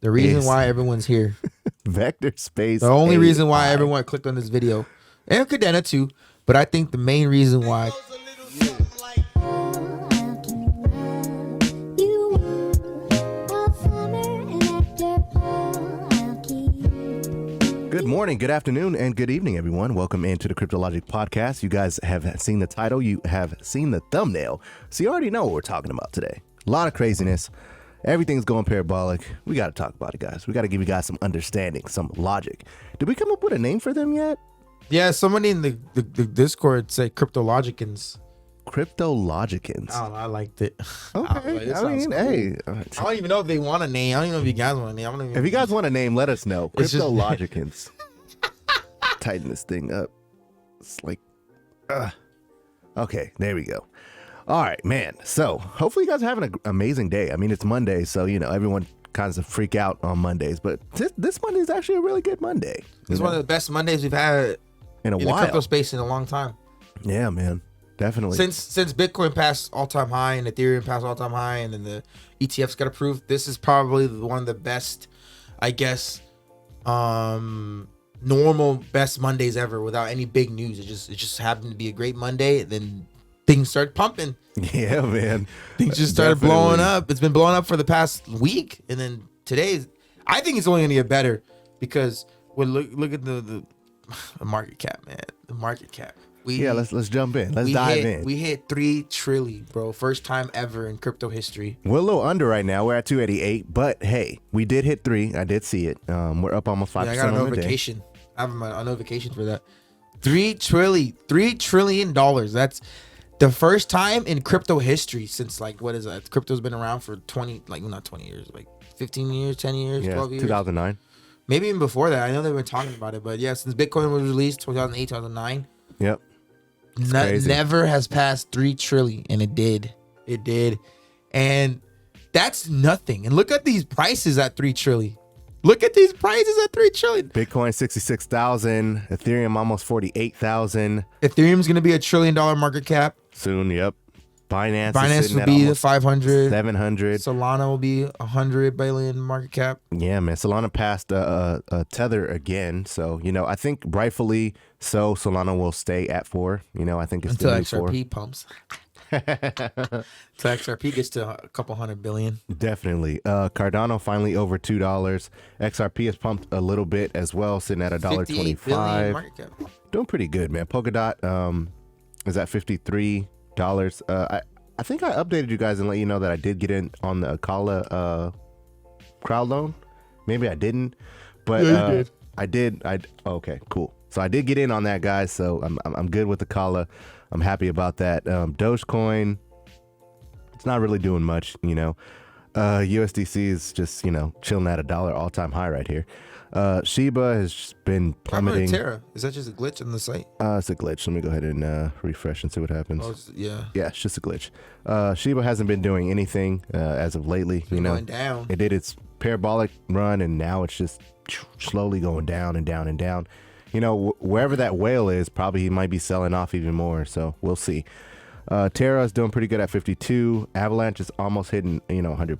The reason why everyone's here. Vectorspace. The only AI. reason why everyone clicked on this video. And Cardano too. But I think the main reason why. Good morning, good afternoon, and good evening, everyone. Welcome into the Crypto Logic Podcast. You guys have seen the title. You have seen the thumbnail. So you already know what we're talking about today. A lot of craziness. Everything's going parabolic. We got to talk about it, guys. We got to give you guys some understanding, some logic. Did we come up with a name for them yet? Yeah, somebody in the Discord said Cryptologicans. Cryptologicans. I don't know, I liked it. Okay. I mean, cool. Hey. I don't even know if they want a name. I don't even know if you guys want a name. If you guys want a name, let us know. It's just- Cryptologicans. Tighten this thing up. It's like, okay, there we go. All right, man. So hopefully you guys are having an amazing day. I mean, it's Monday, so, you know, everyone kind of freak out on Mondays, but this Monday is actually a really good Monday. It's one of the best Mondays we've had in the crypto space in a long time. Yeah, man. Definitely. Since Bitcoin passed all-time high and Ethereum passed all-time high and then the ETFs got approved, this is probably one of the best, I guess, normal best Mondays ever without any big news. It just happened to be a great Monday, and then things started pumping. Yeah, man. Things just started blowing up. It's been blowing up for the past week, and then today, I think it's only gonna get better because look at the market cap, man. The market cap. Let's jump in. Let's dive in. We hit 3 trillion, bro. First time ever in crypto history. We're a little under right now. We're at 288, but hey, we did hit 3. I did see it. We're up almost 5%. I got a notification. I have a notification for that. $3 trillion. That's the first time in crypto history since, like, what is that? Crypto's been around for 20, like, not 20 years, like 15 years, 10 years, 12 years. 2009. Maybe even before that. I know they've been talking about it, but yeah, since Bitcoin was released, 2008, 2009. Yep. Never has passed 3 trillion, and it did. It did. And that's nothing. And look at these prices at 3 trillion. Look at these prices at 3 trillion. Bitcoin 66,000, Ethereum almost 48,000. Ethereum's going to be $1 trillion market cap Soon, yep. Binance will be 500. 700. Solana will be 100 billion market cap. Yeah, man. Solana passed a tether again. So, you know, I think rightfully so Solana will stay at 4. You know, I think it's until still XRP pumps. Until XRP gets to a couple hundred billion. Definitely. Cardano finally over $2. XRP has pumped a little bit as well, sitting at $1.25. Market cap. Doing pretty good, man. Polkadot is at $53. I think I updated you guys and let you know that I did get in on the Akala crowd loan. Maybe I didn't, but yeah, you did. I did. Okay, cool. So I did get in on that, guys. So I'm good with Akala. I'm happy about that. Dogecoin, it's not really doing much, you know. USDC is just, you know, chilling at $1 all-time high right here. Shiba has been plummeting. Terra, is that just a glitch on the site? It's a glitch. Let me go ahead and refresh and see what happens. Oh, yeah, it's just a glitch. Shiba hasn't been doing anything as of lately. You know, going down. It did its parabolic run, and now it's just slowly going down and down and down. You know, wherever that whale is, probably he might be selling off even more. So we'll see. Terra is doing pretty good at 52. Avalanche is almost hitting, you know, $100.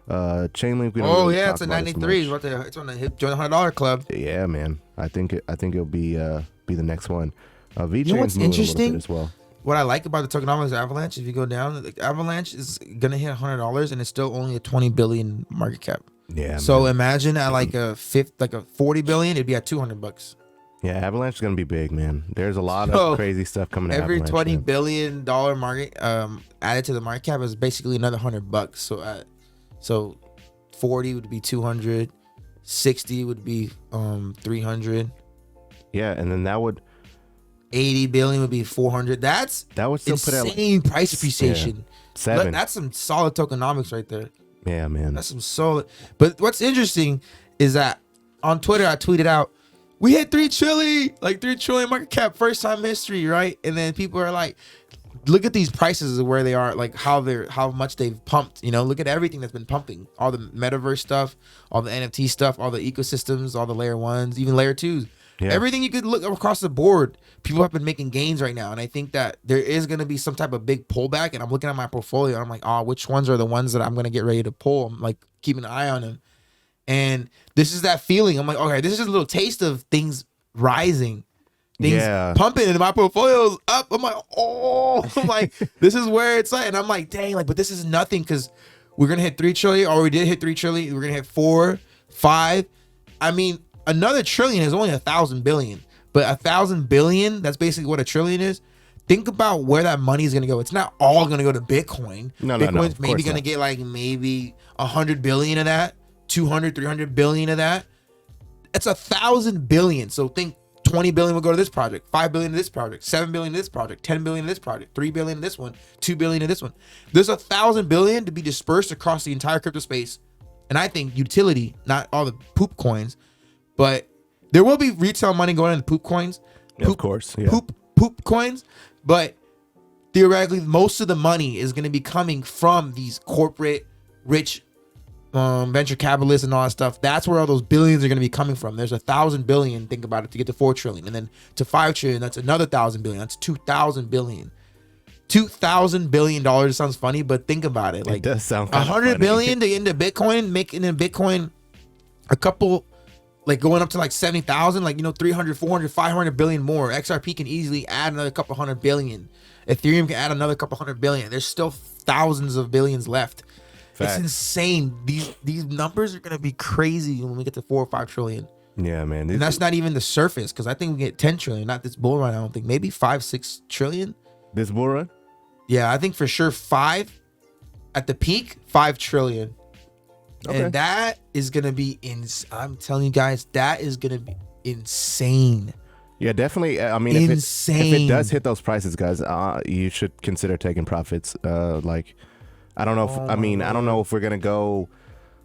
Chainlink. It's a 93. It's on the join the $100 club. Yeah, man. I think it'll be the next one. VeChain's you know what's interesting as well. What I like about the tokenomics of Avalanche, if you go down, the Avalanche is gonna hit $100, and it's still only a 20 billion market cap. Yeah. So imagine at like a 40 billion, it'd be at $200. Yeah, Avalanche is gonna be big, man. There's a lot of crazy stuff coming. Every Avalanche, $20 billion market added to the market cap is basically another $100. So 40 would be 200, 60 would be 300. Yeah, and then that would 80 billion would be 400. That would still put out insane price appreciation. Yeah, 7. That's some solid tokenomics right there. Yeah, man. That's some solid. But what's interesting is that on Twitter I tweeted out, we hit 3 trillion market cap, first time in history, right? And then people are like, look at these prices of where they are, like how much they've pumped. You know, look at everything that's been pumping, all the metaverse stuff, all the NFT stuff, all the ecosystems, all the layer 1s, even layer 2s. Yeah. Everything you could look across the board, people have been making gains right now. And I think that there is going to be some type of big pullback. And I'm looking at my portfolio and I'm like, which ones are the ones that I'm going to get ready to pull? I'm like keeping an eye on them. And this is that feeling. I'm like, okay, this is just a little taste of things rising, things pumping, and my portfolio's up. I'm like, oh, I'm like, this is where it's at. And I'm like, dang, like, but this is nothing because we're gonna hit 3 trillion, or we did hit 3 trillion. We're gonna hit 4, 5. I mean, another trillion is only 1,000 billion, but 1,000 billion, that's basically what a trillion is. Think about where that money is going to go. It's not all going to go to Bitcoin. Bitcoin's maybe going to get like maybe 100 billion of that, 200, 300 billion of that. It's 1,000 billion. So think 20 billion will go to this project, 5 billion to this project, 7 billion to this project, 10 billion to this project, 3 billion to this one, 2 billion to this one. There's 1,000 billion to be dispersed across the entire crypto space. And I think utility, not all the poop coins, but there will be retail money going into poop coins. Of course. Yeah. Poop coins. But theoretically, most of the money is going to be coming from these corporate, rich, venture capitalists and all that stuff. That's where all those billions are going to be coming from. There's 1,000 billion, think about it, to get to 4 trillion. And then to 5 trillion, that's another 1,000 billion. That's 2,000 billion. $2,000 billion sounds funny, but think about it. Like, it does sound kind 100 of billion to get into Bitcoin, making in Bitcoin a couple, like going up to like 70,000, like, 300, 400, 500 billion more. XRP can easily add another couple hundred billion. Ethereum can add another couple hundred billion. There's still thousands of billions left. Fact. It's insane. These numbers are going to be crazy when we get to 4 or 5 trillion. Yeah, man. And that's not even the surface, because I think we get 10 trillion, not this bull run. I don't think. Maybe 5, 6 trillion. This bull run? Yeah, I think for sure 5 at the peak, 5 trillion. Okay. And that is going to be I'm telling you guys, that is going to be insane. Yeah, definitely. I mean, insane. If it does hit those prices, guys, you should consider taking profits. Like, I don't know. I don't know if we're going to go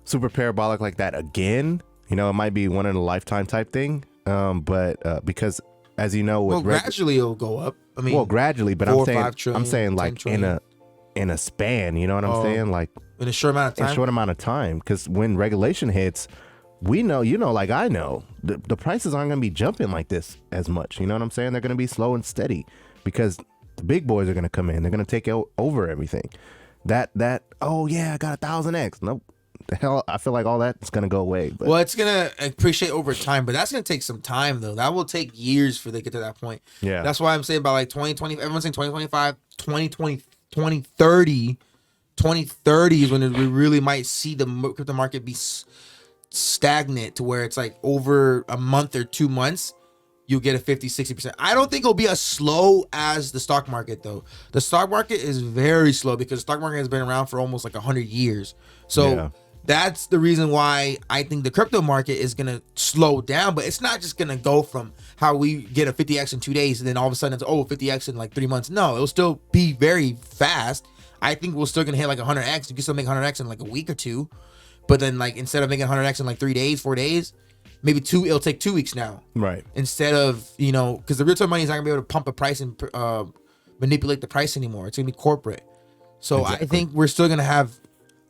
super parabolic like that again. It might be one in a lifetime type thing. But because, as you know, gradually it'll go up. I mean, gradually, but 4, 5 trillion, I'm saying like in a span, you know what I'm saying? Like in a short amount of time. In a short amount of time, because when regulation hits, we know, like I know, the prices aren't going to be jumping like this as much. You know what I'm saying? They're going to be slow and steady because the big boys are going to come in. They're going to take over everything. Oh yeah, I got 1,000x. Nope. The hell, I feel like all that's going to go away. But. Well, it's going to appreciate over time, but that's going to take some time, though. That will take years for they to get to that point. Yeah. That's why I'm saying about like 2020, everyone's saying 2025, 2020, 2030. 2030 is when we really might see the crypto market be stagnant to where it's like over a month or 2 months, you'll get a 50-60%. I don't think it'll be as slow as the stock market, though. The stock market is very slow because the stock market has been around for almost like 100 years. So that's the reason why I think the crypto market is going to slow down, but it's not just going to go from how we get a 50x in 2 days and then all of a sudden it's 50x in like 3 months. No, it'll still be very fast. I think we're still going to hit like 100x. You can still make 100x in like a week or 2. But then like instead of making 100x in like 3 days, 4 days, maybe it'll take 2 weeks now. Right. Instead of, because the real-time money is not going to be able to pump a price and manipulate the price anymore. It's going to be corporate. So exactly. I think we're still going to have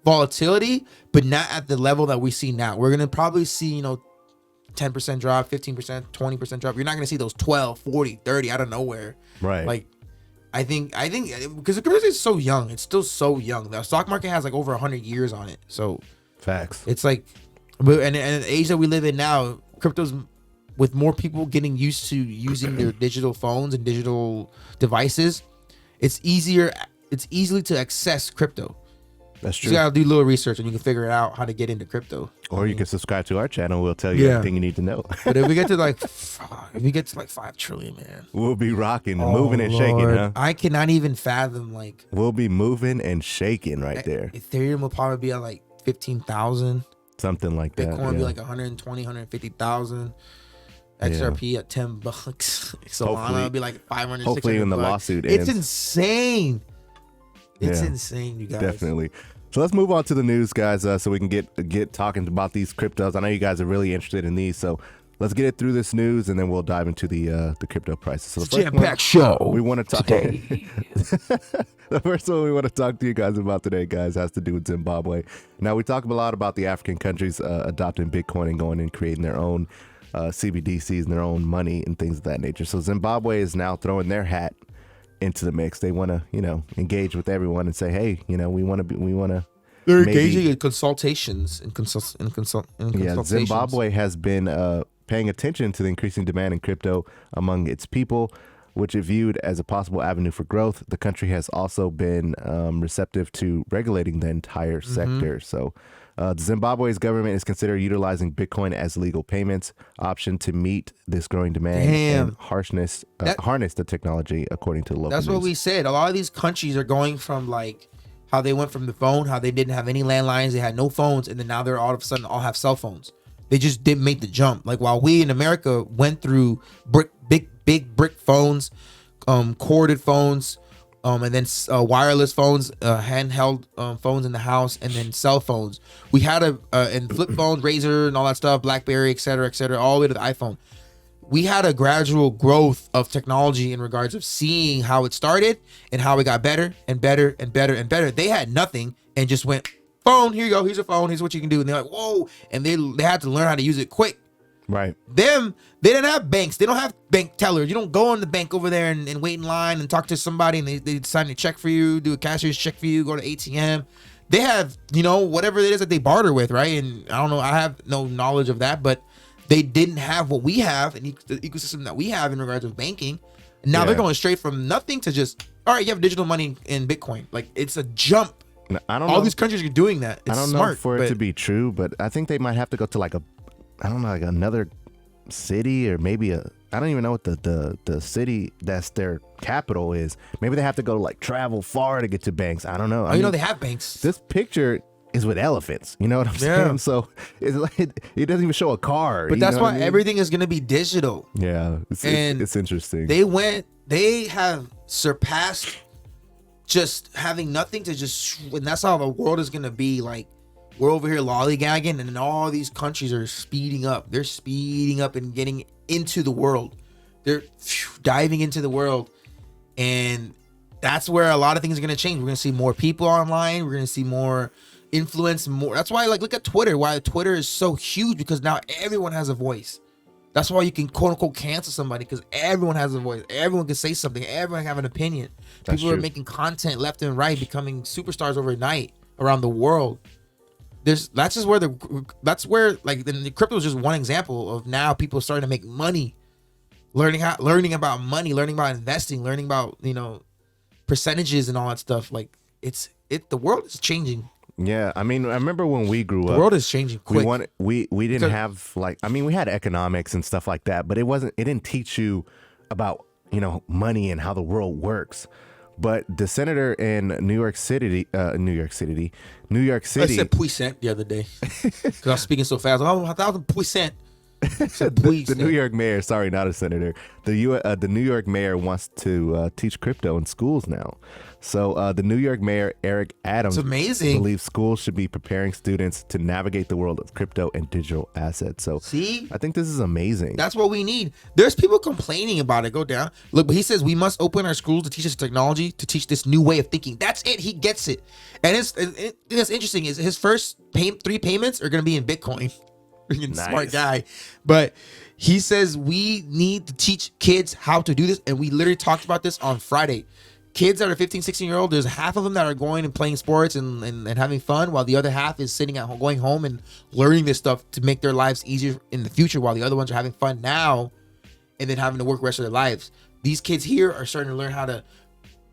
volatility, but not at the level that we see now. We're going to probably see, 10% drop, 15%, 20% drop. You're not going to see those 12, 40, 30 out of nowhere. Right. Like, I think because the crypto is so young, it's still so young. The stock market has like over 100 years on it. So facts. It's like, and the age that we live in now, crypto's with more people getting used to using their digital phones and digital devices. It's easily to access crypto. That's true. You gotta do a little research and you can figure out how to get into crypto. Or you can subscribe to our channel. We'll tell you everything you need to know. But if we get to like 5 trillion, man, we'll be rocking, moving and shaking, huh? I cannot even fathom like. We'll be moving and shaking right there. Ethereum will probably be at like 15,000. Something like that. Bitcoin will be like 120, 150,000. XRP at $10. Solana will be like 500. Hopefully, when the lawsuit ends. It's insane. It's insane, you guys. Definitely. So let's move on to the news, guys, so we can get talking about these cryptos. I know you guys are really interested in these, so let's get it through this news, and then we'll dive into the crypto prices. So the jam-packed show we want to talk today. The first one we want to talk to you guys about today, guys, has to do with Zimbabwe. Now, we talk a lot about the African countries adopting Bitcoin and going and creating their own CBDCs and their own money and things of that nature. So Zimbabwe is now throwing their hat into the mix. They want to, engage with everyone and say, hey, we want to They're maybe- engaging in consultations and consultations. Zimbabwe has been paying attention to the increasing demand in crypto among its people, which it viewed as a possible avenue for growth. The country has also been receptive to regulating the entire sector. So Zimbabwe's government is considering utilizing Bitcoin as legal payments option to meet this growing demand and harness the technology, according to the local That's news. what we said. A lot of these countries are going from like how they went from the phone, how they didn't have any landlines, they had no phones, and then now they're all of a sudden all have cell phones. They just didn't make the jump. Like while we in America went through big brick phones, corded phones, and then wireless phones, handheld phones in the house, and then cell phones. We had and flip phones, Razor, and all that stuff, BlackBerry, et cetera, all the way to the iPhone. We had a gradual growth of technology in regards of seeing how it started and how it got better and better and better and better. They had nothing and just went, phone, here you go, here's a phone, here's what you can do. And they're like, whoa. And they had to learn how to use it quick. Right. They didn't have banks. They don't have bank tellers. You don't go in the bank over there and wait in line and talk to somebody and they sign a check for you, do a cashier's check for you, go to ATM. They have, whatever it is that they barter with, right? And I don't know, I have no knowledge of that, but they didn't have what we have and the ecosystem that we have in regards of banking. And now they're going straight from nothing to just, all right, you have digital money in Bitcoin. Like it's a jump. I don't know. All these countries are doing that. It's I don't smart, know for it to be true, but I think they might have to go to like another city or maybe I don't even know what the city that's their capital is. Maybe they have to go like travel far to get to banks. I don't know. I mean, they have banks. This picture is with elephants. You know what I'm saying? So it's like it doesn't even show a car. But that's why everything is going to be digital. Yeah, it's interesting. They have surpassed just having nothing to just, and that's how the world is going to be. Like we're over here lollygagging and then all these countries are speeding up. They're speeding up and getting into the world. They're diving into the world. And that's where a lot of things are going to change. We're going to see more people online. We're going to see more influence, more. That's why, like, look at Twitter. Why Twitter is so huge, because now everyone has a voice. That's why you can quote unquote cancel somebody, because everyone has a voice. Everyone can say something. Everyone can have an opinion. People are making content left and right, becoming superstars overnight around the world. That's where like the crypto is just one example of now people starting to make money, learning about money, learning about investing, learning about percentages and all that stuff. Like the world is changing. Yeah, I mean, I remember when we grew up, the world is changing quick. We didn't have we had economics and stuff like that, but it didn't teach you about money and how the world works. But the senator in New York City. I said puissant the other day because I was speaking so fast. Oh, 1,000 puissant. The New York mayor, sorry, not a senator. The New York mayor wants to teach crypto in schools now. So the New York mayor, Eric Adams, believes schools should be preparing students to navigate the world of crypto and digital assets. So see, I think this is amazing. That's what we need. There's people complaining about it. Go down. Look, but he says we must open our schools to teach us technology, to teach this new way of thinking. That's it. He gets it. And it's interesting is his first 3 payments are going to be in Bitcoin. Nice. Smart guy. But he says we need to teach kids how to do this. And we literally talked about this on Friday. Kids that are 15, 16-year-old, there's half of them that are going and playing sports and having fun, while the other half is sitting at home, going home and learning this stuff to make their lives easier in the future, while the other ones are having fun now and then having to work the rest of their lives. These kids here are starting to learn how to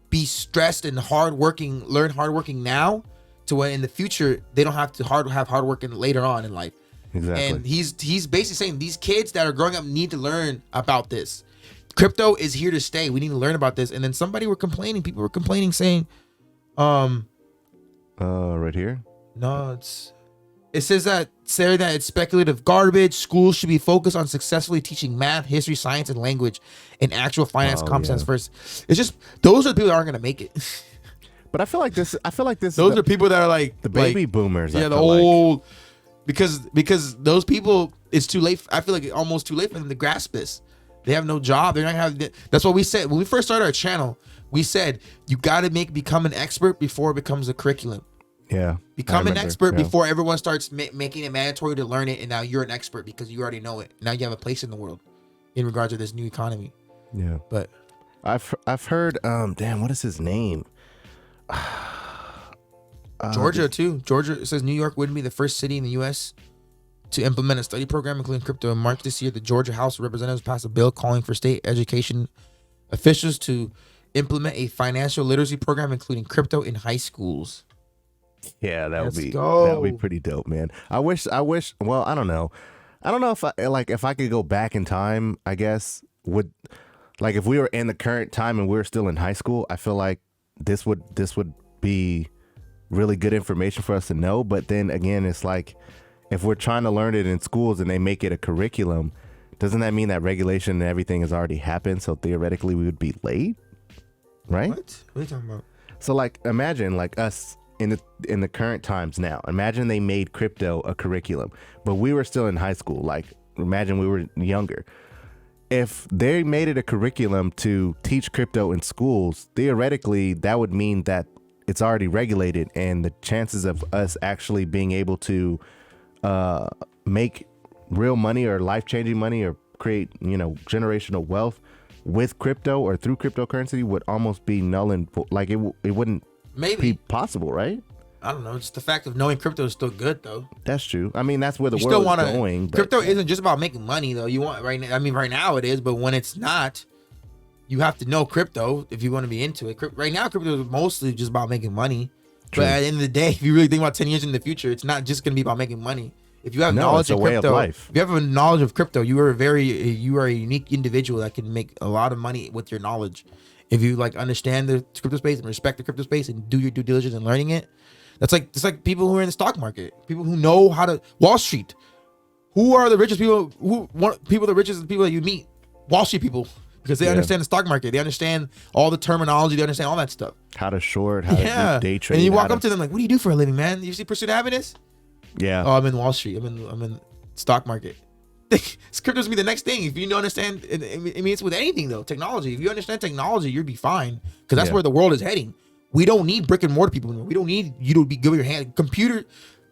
be stressed and learn hardworking now, to when in the future they don't have to have hard working later on in life. Exactly. And he's basically saying these kids that are growing up need to learn about this. Crypto is here to stay. We need to learn about this. And then people were complaining saying, right here? No, it says that it's speculative garbage. Schools should be focused on successfully teaching math, history, science, and language, and actual finance competence first. It's just those are the people that aren't gonna make it. But I feel like this. Those are people that are like the baby boomers. Yeah, the old. Because those people, it's too late. I feel like it's almost too late for them to grasp this. They have no job. They're not gonna have. That's what we said when we first started our channel. We said you got to become an expert before it becomes a curriculum. Yeah. Become an expert before everyone starts making it mandatory to learn it, and now you're an expert because you already know it. Now you have a place in the world in regards to this new economy. Yeah. But I've heard. What is his name? Georgia too. Georgia, it says New York would be the first city in the U.S. to implement a study program including crypto. In March this year, the Georgia House of Representatives passed a bill calling for state education officials to implement a financial literacy program including crypto in high schools. Yeah, that Let's would go. be pretty dope, man. I wish. Well, I don't know. I don't know if I could go back in time. I guess would like if we were in the current time and we were still in high school. I feel like this would be really good information for us to know. But then again, it's like if we're trying to learn it in schools and they make it a curriculum, doesn't that mean that regulation and everything has already happened? So theoretically, we would be late, right? What are you talking about? So like, imagine like us in the current times now. Imagine they made crypto a curriculum, but we were still in high school. Like, imagine we were younger. If they made it a curriculum to teach crypto in schools, theoretically, that would mean that it's already regulated, and the chances of us actually being able to make real money or life-changing money or create, generational wealth with crypto or through cryptocurrency would almost be null and like it wouldn't be possible, right? I don't know. Just the fact of knowing crypto is still good, though. That's true. I mean, that's where the world is going. Crypto isn't just about making money, though. You want right now it is, but when it's not, you have to know crypto if you want to be into it. Right now, crypto is mostly just about making money. True. But at the end of the day, if you really think about 10 years in the future, it's not just going to be about making money. If you have knowledge of crypto, if you have a knowledge of crypto, you are a unique individual that can make a lot of money with your knowledge. If you understand the crypto space and respect the crypto space and do your due diligence in learning it, it's like people who are in the stock market, people who know how to Wall Street. Who are the richest people? The richest people that you meet? Wall Street people, because they understand the stock market. They understand all the terminology. They understand all that stuff. How to short, how to do day trade. And you walk up to them like, "What do you do for a living, man? You see Pursuit of Happiness?" Yeah. Oh, I'm in Wall Street. I'm in stock market. Crypto's gonna be the next thing. If you don't understand, it's with anything though. Technology. If you understand technology, you'll be fine, because that's where the world is heading. We don't need brick and mortar people anymore. We don't need you to be good with your hand. Computer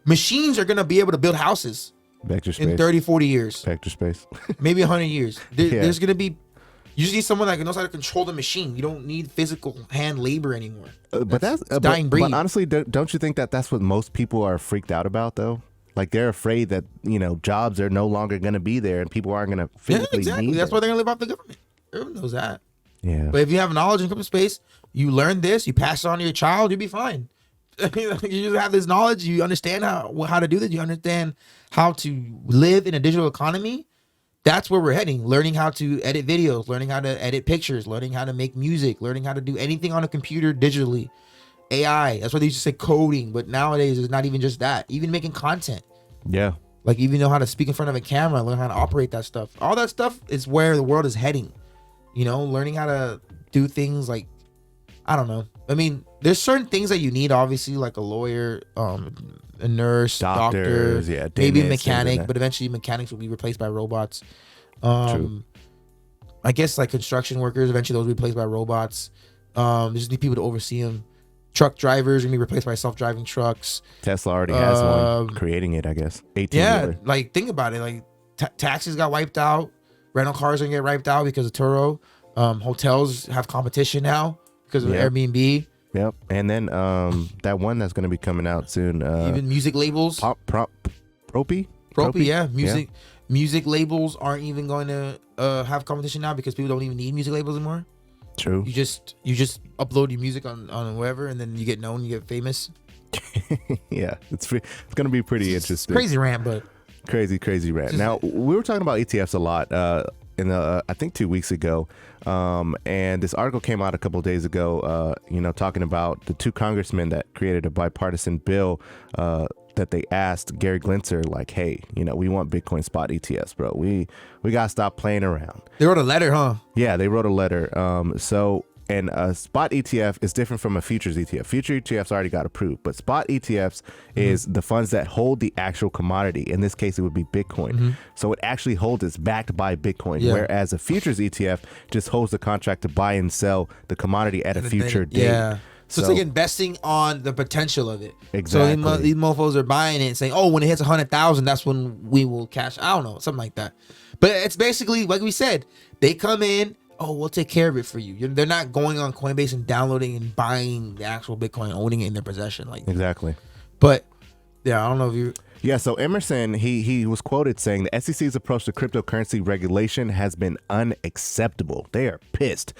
machines are gonna be able to build houses Vectorspace. in 30, 40 years. Vectorspace. Maybe 100 years. There's gonna be. You just need someone that knows how to control the machine. You don't need physical hand labor anymore. But that's dying breed. But honestly, don't you think that that's what most people are freaked out about, though? Like, they're afraid that jobs are no longer going to be there and people aren't going to physically need That's them. why they're going to live off the government. Everyone knows that. Yeah. But if you have knowledge in crypto space, you learn this, you pass it on to your child, you'll be fine. You just have this knowledge. You understand how to do this. You understand how to live in a digital economy. That's where we're heading. Learning how to edit videos, learning how to edit pictures, learning how to make music, learning how to do anything on a computer digitally. AI. That's why they used to say coding, but nowadays it's not even just that. Even making content. Yeah. Like, even know how to speak in front of a camera, learn how to operate that stuff. All that stuff is where the world is heading. Learning how to do things like, I don't know. I mean, there's certain things that you need, obviously, like a lawyer, a nurse, doctors, doctor, maybe a mechanic, but eventually mechanics will be replaced by robots. True. I guess like construction workers, eventually those will be replaced by robots. There's just need people to oversee them. Truck drivers are gonna be replaced by self-driving trucks. Tesla already has one creating it, I guess. 18. Yeah, like think about it. Like taxis got wiped out. Rental cars are gonna get wiped out because of Turo. Hotels have competition now because of Airbnb. Yep. And then that one that's gonna be coming out soon. Even music labels. Propy, yeah. Music labels aren't even going to have competition now because people don't even need music labels anymore. True. You just upload your music on wherever, and then you get known, you get famous. Yeah, it's gonna be pretty interesting. Crazy rant, but crazy rant. Now, we were talking about ETFs a lot in I think 2 weeks ago, and this article came out a couple of days ago. Talking about the 2 congressmen that created a bipartisan bill that they asked Gary Gensler, like, hey, we want Bitcoin spot ETFs, bro. We gotta stop playing around. They wrote a letter, huh? Yeah, they wrote a letter. And a spot ETF is different from a futures ETF. Future ETFs already got approved, but spot ETFs is the funds that hold the actual commodity. In this case, it would be Bitcoin. So it actually holds, it's backed by Bitcoin, whereas a futures ETF just holds the contract to buy and sell the commodity at a future date. Yeah. So it's like investing on the potential of it. Exactly. So these mofos are buying it and saying, oh, when it hits 100,000, that's when we will cash. I don't know, something like that. But it's basically, like we said, they come in, oh, we'll take care of it for you. They're not going on Coinbase and downloading and buying the actual Bitcoin, owning it in their possession. Like Exactly. But yeah, I don't know if you. Yeah, so Emerson, he was quoted saying the SEC's approach to cryptocurrency regulation has been unacceptable. They are pissed.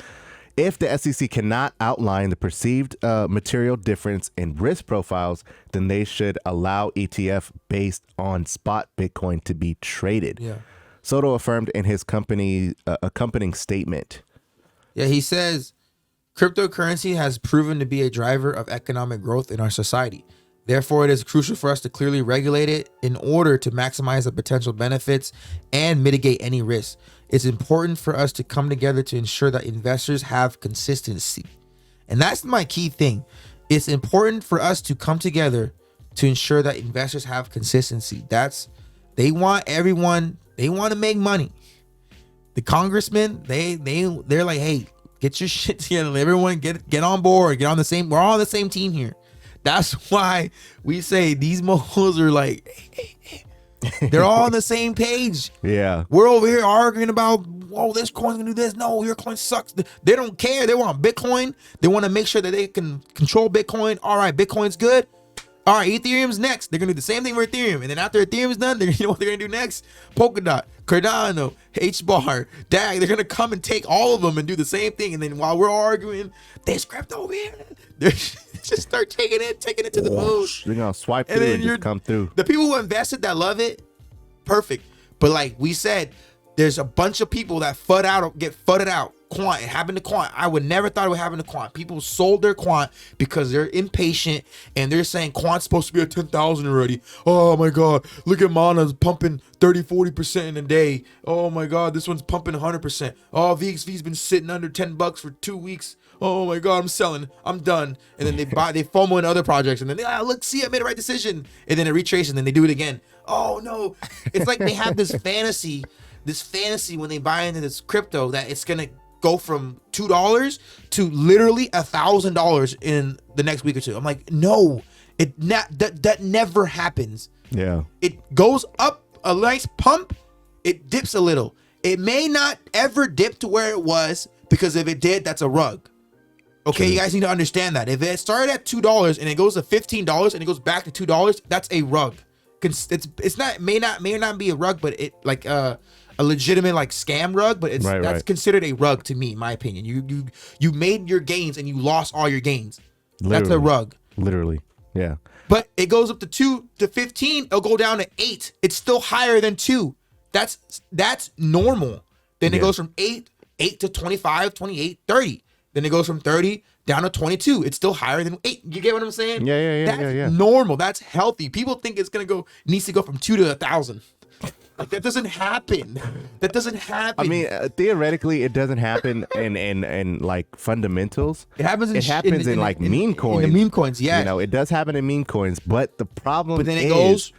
If the SEC cannot outline the perceived material difference in risk profiles, then they should allow ETF based on spot Bitcoin to be traded. Yeah. Soto affirmed in his company accompanying statement. Yeah, he says cryptocurrency has proven to be a driver of economic growth in our society. Therefore, it is crucial for us to clearly regulate it in order to maximize the potential benefits and mitigate any risks. It's important for us to come together to ensure that investors have consistency. And that's my key thing. It's important for us to come together to ensure that investors have consistency. They want everyone, they want to make money. The congressmen, they're like, hey, get your shit together. Everyone get on board, get on the same, we're all on the same team here. That's why we say these moles are like, hey. They're all on the same page. Yeah. We're over here arguing about, oh, this coin's gonna do this. No, your coin sucks. They don't care. They want Bitcoin. They want to make sure that they can control Bitcoin. All right, Bitcoin's good. All right, Ethereum's next. They're gonna do the same thing for Ethereum. And then after Ethereum's done, you know what they're gonna do next? Polkadot, Cardano, HBAR, DAG. They're gonna come and take all of them and do the same thing. And then while we're arguing, there's crypto over here. They just start taking it to the moon. They're gonna swipe through and just come through. The people who invested that love it, perfect. But like we said, there's a bunch of people that get fudded out. Quant, it happened to Quant. I would never thought it would happen to Quant. People sold their Quant because they're impatient and they're saying Quant's supposed to be at 10,000 already. Oh my God, look at Mana's pumping 30-40% in a day. Oh my God, this one's pumping 100%. Oh, VXV's been sitting under $10 for 2 weeks. Oh my God, I'm selling. I'm done. And then they FOMO in other projects, and then look, see, I made the right decision. And then it retraces, and then they do it again. Oh no, it's like they have this fantasy when they buy into this crypto that it's gonna go from $2 to literally $1,000 in the next week or two. I'm like, no, that never happens. Yeah, it goes up a nice pump, it dips a little. It may not ever dip to where it was, because if it did, that's a rug. Okay, you guys need to understand that. If it started at $2 and it goes to $15 and it goes back to $2, that's a rug. It's not may not be a rug, but it like a legitimate like scam rug, but that's considered a rug to me, in my opinion. You made your gains and you lost all your gains. Literally. That's a rug. Literally, yeah. But it goes up to 2 to 15. It'll go down to 8. It's still higher than 2. That's normal. Then it goes from 8 to 25, 28, 30. Then it goes from 30 down to 22. It's still higher than 8. You get what I'm saying? Yeah. That's normal. That's healthy. People think it's needs to go from 2 to 1,000. Like that doesn't happen. That doesn't happen. I mean, theoretically, it doesn't happen in like fundamentals. It happens. In like meme coins. In the meme coins, yeah. You know, it does happen in meme coins, but the problem. But then it goes.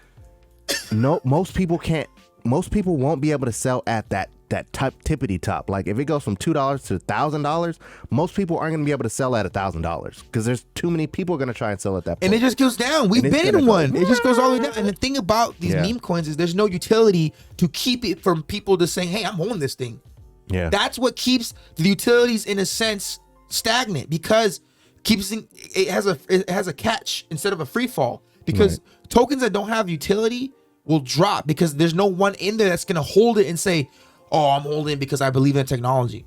No, most people can't. Most people won't be able to sell at that tippity top. Like if it goes from $2 to $1,000, most people aren't going to be able to sell at $1,000 because there's too many people going to try and sell at that point. And it just goes down. We've been in one. It just goes all the way down. And the thing about these meme coins is there's no utility to keep it from people just saying, hey, I'm holding this thing. Yeah. That's what keeps the utilities in a sense stagnant, because it has a catch instead of a free fall, because tokens that don't have utility will drop because there's no one in there that's going to hold it and say, oh, I'm holding it because I believe in technology.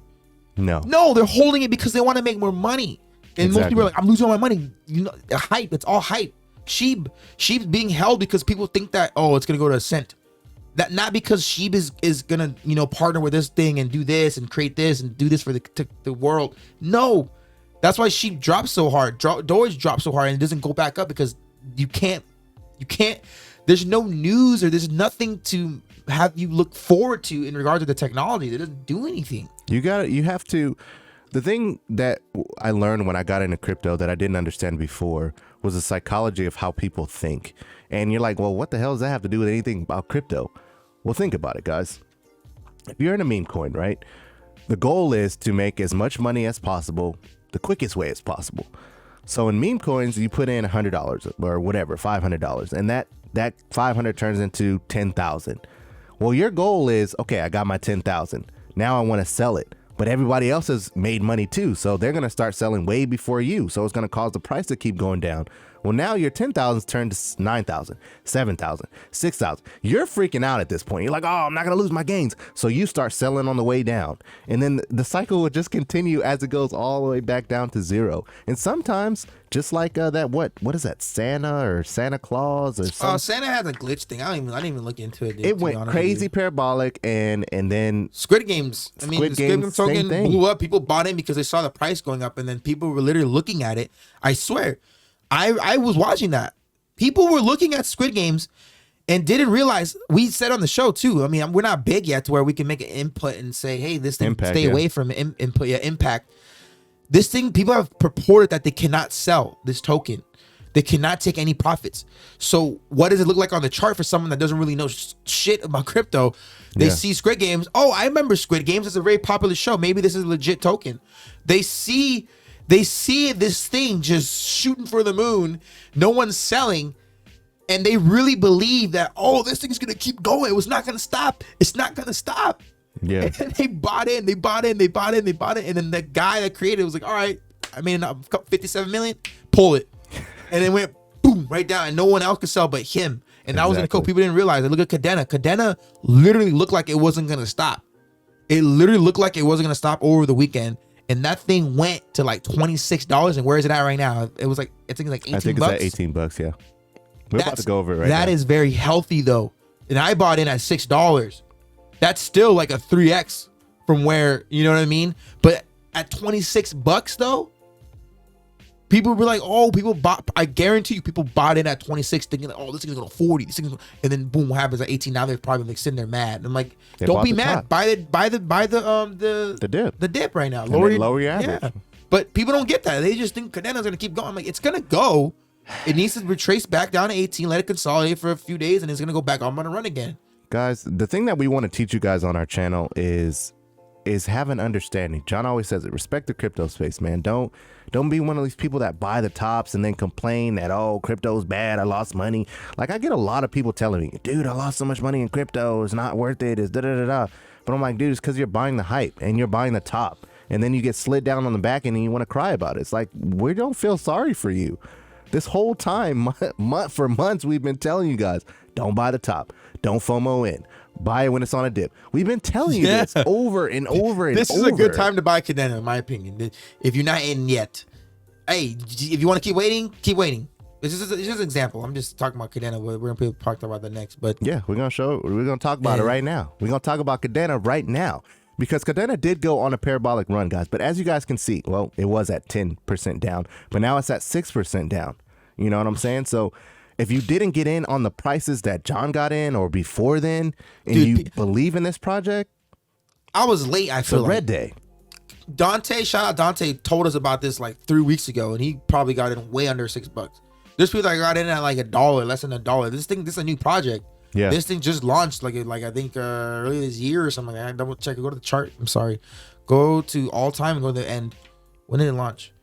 No, they're holding it because they want to make more money. And most people are like, I'm losing all my money. You know, hype. It's all hype. Sheep's being held because people think that, oh, it's going to go to a cent. That not because Sheep is going to, partner with this thing and do this and create this and do this for the world. No, that's why Sheep drops so hard. Doge drops so hard and it doesn't go back up, because you can't. There's no news or there's nothing to have you look forward to in regard to the technology. That doesn't do anything. You have to. The thing that I learned when I got into crypto that I didn't understand before was the psychology of how people think. And you're like, well, what the hell does that have to do with anything about crypto? Well, think about it, guys. If you're in a meme coin, right? The goal is to make as much money as possible, the quickest way as possible. So in meme coins, you put in $100 or whatever, $500, and that 500 turns into 10,000. Well, your goal is, okay, I got my 10,000. Now I want to sell it. but everybody else has made money too. So they're going to start selling way before you. So it's going to cause the price to keep going down. Well, now your 10,000's turned to 9,000, 7,000, 6,000. You're freaking out at this point. You're like, oh, I'm not going to lose my gains. So you start selling on the way down. And then the cycle will just continue as it goes all the way back down to zero. And sometimes, just like that, what is that, Santa or Santa Claus or something? Santa has a glitch thing. I didn't even look into it. Dude, it went crazy parabolic, and then Squid Games. I mean, the Squid Game token blew up. People bought in because they saw the price going up, and then people were literally looking at it. I swear, I was watching that. People were looking at Squid Games and didn't realize, we said on the show too, I mean, we're not big yet to where we can make an input and say, hey, this thing, stay away from input, impact. This thing, people have purported that they cannot sell this token. They cannot take any profits. So what does it look like on the chart for someone that doesn't really know shit about crypto? They see Squid Games. Oh, I remember Squid Games. It's a very popular show. Maybe this is a legit token. They see this thing just shooting for the moon. No one's selling. And they really believe that, oh, this thing's going to keep going. It was not going to stop. It's not going to stop. Yeah. And they bought in. And then the guy that created it was like, all right, I mean, 57 million, pull it. And it went boom, right down. And no one else could sell but him. And that was in the code. People didn't realize it. Look at Cardano. Cardano literally looked like it wasn't going to stop. It literally looked like it wasn't going to stop over the weekend. And that thing went to like $26. And where is it at right now? It was like, I think it's like 18 bucks. I think it's at 18 bucks, yeah. We're about to go over it right now. That is very healthy though. And I bought in at $6. That's still like a 3x from where, you know what I mean? But at 26 bucks though, people were like, oh, people bought, I guarantee you, people bought in at 26 thinking like, oh, this thing's going to 40. This thing's gonna, and then boom, what happens at 18? Now they're probably like sitting there mad. I'm like, don't be mad. Top. Buy the dip right now. Lower your average. Yeah. But people don't get that. They just think Cardano's going to keep going. I'm like, it's going to go. It needs to retrace back down to 18, let it consolidate for a few days, and it's going to go back on a run again. Guys, the thing that we want to teach you guys on our channel is have an understanding. John always says it. Respect the crypto space, man. Don't be one of these people that buy the tops and then complain that, oh, crypto's bad, I lost money. Like, I get a lot of people telling me, dude, I lost so much money in crypto, it's not worth it, it's da-da-da-da. But I'm like, dude, it's because you're buying the hype and you're buying the top. And then you get slid down on the back end and you want to cry about it. It's like, we don't feel sorry for you. This whole time, for months, we've been telling you guys, don't buy the top. Don't FOMO in. Buy it when it's on a dip. We've been telling you this over and over and over. This is a good time to buy Cardano, in my opinion. If you're not in yet. Hey, if you want to keep waiting, keep waiting. This is an example. I'm just talking about Cardano. We're going to talk about the next. But yeah, we're going to talk about it right now. We're going to talk about Cardano right now. Because Cardano did go on a parabolic run, guys. But as you guys can see, well, it was at 10% down. But now it's at 6% down. You know what I'm saying? So if you didn't get in on the prices that John got in or before then, and you believe in this project, I was late, I feel like. Red Day. Dante, shout out Dante, told us about this like 3 weeks ago, and he probably got in way under $6. There's people that got in at like $1, less than $1. This is a new project. Yeah. This thing just launched like I think earlier this year or something like that. Double check it. Go to the chart. I'm sorry. Go to all time and go to the end. When did it launch?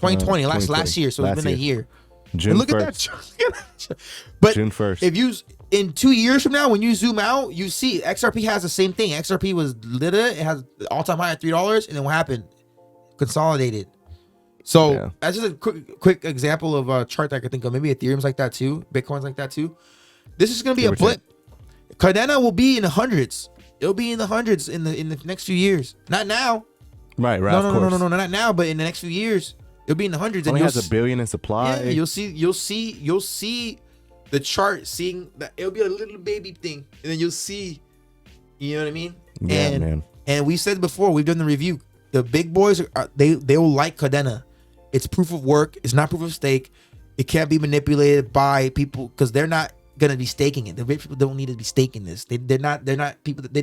2020. Last year. So it's been a year. June and look 1st. at that. But June 1st. If you in 2 years from now, when you zoom out, you see XRP has the same thing. XRP was lit. It has all time high at $3, and then what happened? Consolidated. So that's just a quick example of a chart that I could think of. Maybe Ethereum's like that too. Bitcoin's like that too. This is going to be a blip. Cardano will be in the hundreds. It'll be in the hundreds in the next few years. Not now. Right. No, not now. But in the next few years, it'll be in the hundreds. Only has $1 billion in supply. Yeah, you'll see the chart. Seeing that it'll be a little baby thing, and then you'll see. You know what I mean? Yeah, man. And we said before, we've done the review. The big boys they will like Cardano. It's proof of work. It's not proof of stake. It can't be manipulated by people because they're not gonna be staking it. The rich people don't need to be staking this. They're not people that they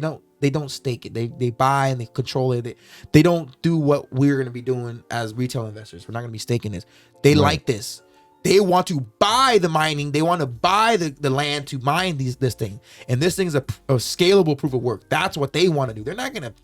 don't stake it. They buy and they control it. They don't do what we're gonna be doing as retail investors. We're not gonna be staking this. They like this. They want to buy the mining. They want to buy the land to mine this thing. And this thing is a scalable proof of work. That's what they want to do. They're not gonna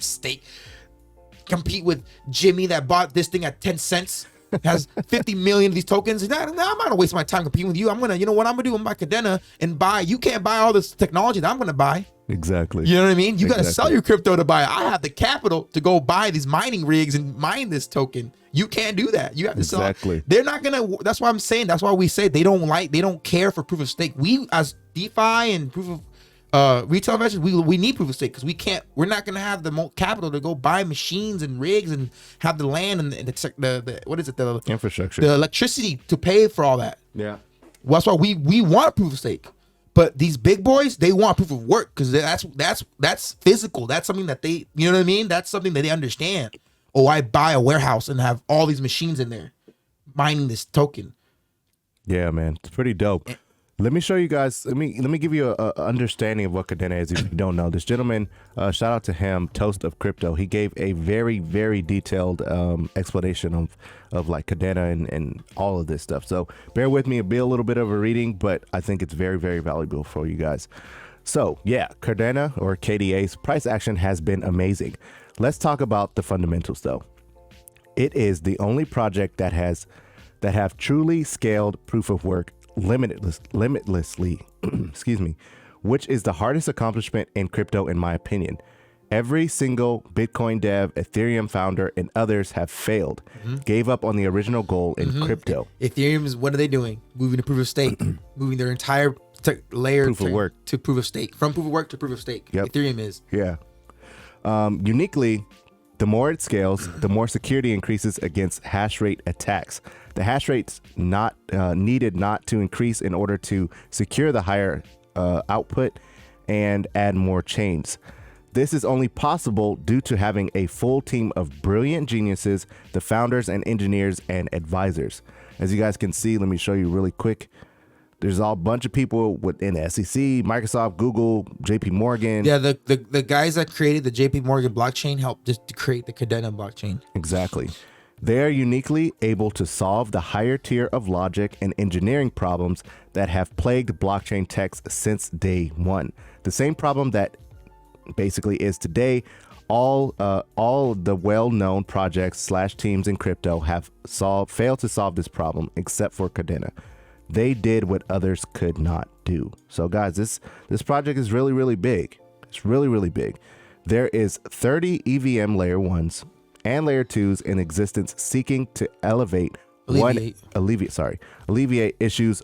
compete with Jimmy that bought this thing at 10 cents. Has 50 million of these tokens. I'm not gonna waste my time competing with you. You know what I'm gonna do? I'm gonna buy Cardano and buy. You can't buy all this technology that I'm gonna buy. Exactly. You know what I mean? You got to Exactly. sell your crypto to buy it. I have the capital to go buy these mining rigs and mine this token. You can't do that. You have to Exactly. sell. They're not gonna. That's why I'm saying. That's why we say they don't care for proof of stake. We as DeFi and proof of retail investors, we need proof of stake because we're not gonna have the capital to go buy machines and rigs and have the land and the what is it, the Infrastructure, the electricity to pay for all that. Yeah. Well, that's why we want proof of stake. But these big boys, they want proof of work because that's physical. That's something that they, you know what I mean? That's something that they understand. Oh, I buy a warehouse and have all these machines in there mining this token. Yeah, man, it's pretty dope. Let me show you guys. Let me give you a understanding of what Cardano is if you don't know. This gentleman, shout out to him, Toast of Crypto. He gave a very, very detailed explanation of like Cardano and all of this stuff. So bear with me. It'll be a little bit of a reading, but I think it's very, very valuable for you guys. So yeah, Cardano or KDA's price action has been amazing. Let's talk about the fundamentals though. It is the only project that have truly scaled proof of work limitlessly, excuse me, which is the hardest accomplishment in crypto in my opinion. Every single Bitcoin dev, Ethereum founder, and others have failed, gave up on the original goal in crypto. Ethereum is, what are they doing? Moving to proof of stake, moving their entire layer Proof of work to proof of stake, from proof of work to proof of stake. Yep. Ethereum is. Yeah. Uniquely, the more it scales, the more security increases against hash rate attacks. The hash rate's not needed not to increase in order to secure the higher output and add more chains. This is only possible due to having a full team of brilliant geniuses, the founders and engineers and advisors. As you guys can see, let me show you really quick. There's a bunch of people within the SEC, Microsoft, Google, JP Morgan. Yeah, the guys that created the JP Morgan blockchain helped just to create the Cardano blockchain. Exactly. They are uniquely able to solve the higher tier of logic and engineering problems that have plagued blockchain techs since day one. The same problem that basically is today. All the well-known projects / teams in crypto have failed to solve this problem except for Cardano. They did what others could not do. So guys, this project is really, really big. It's really, really big. There is 30 EVM layer 1s and layer 2s in existence seeking to alleviate issues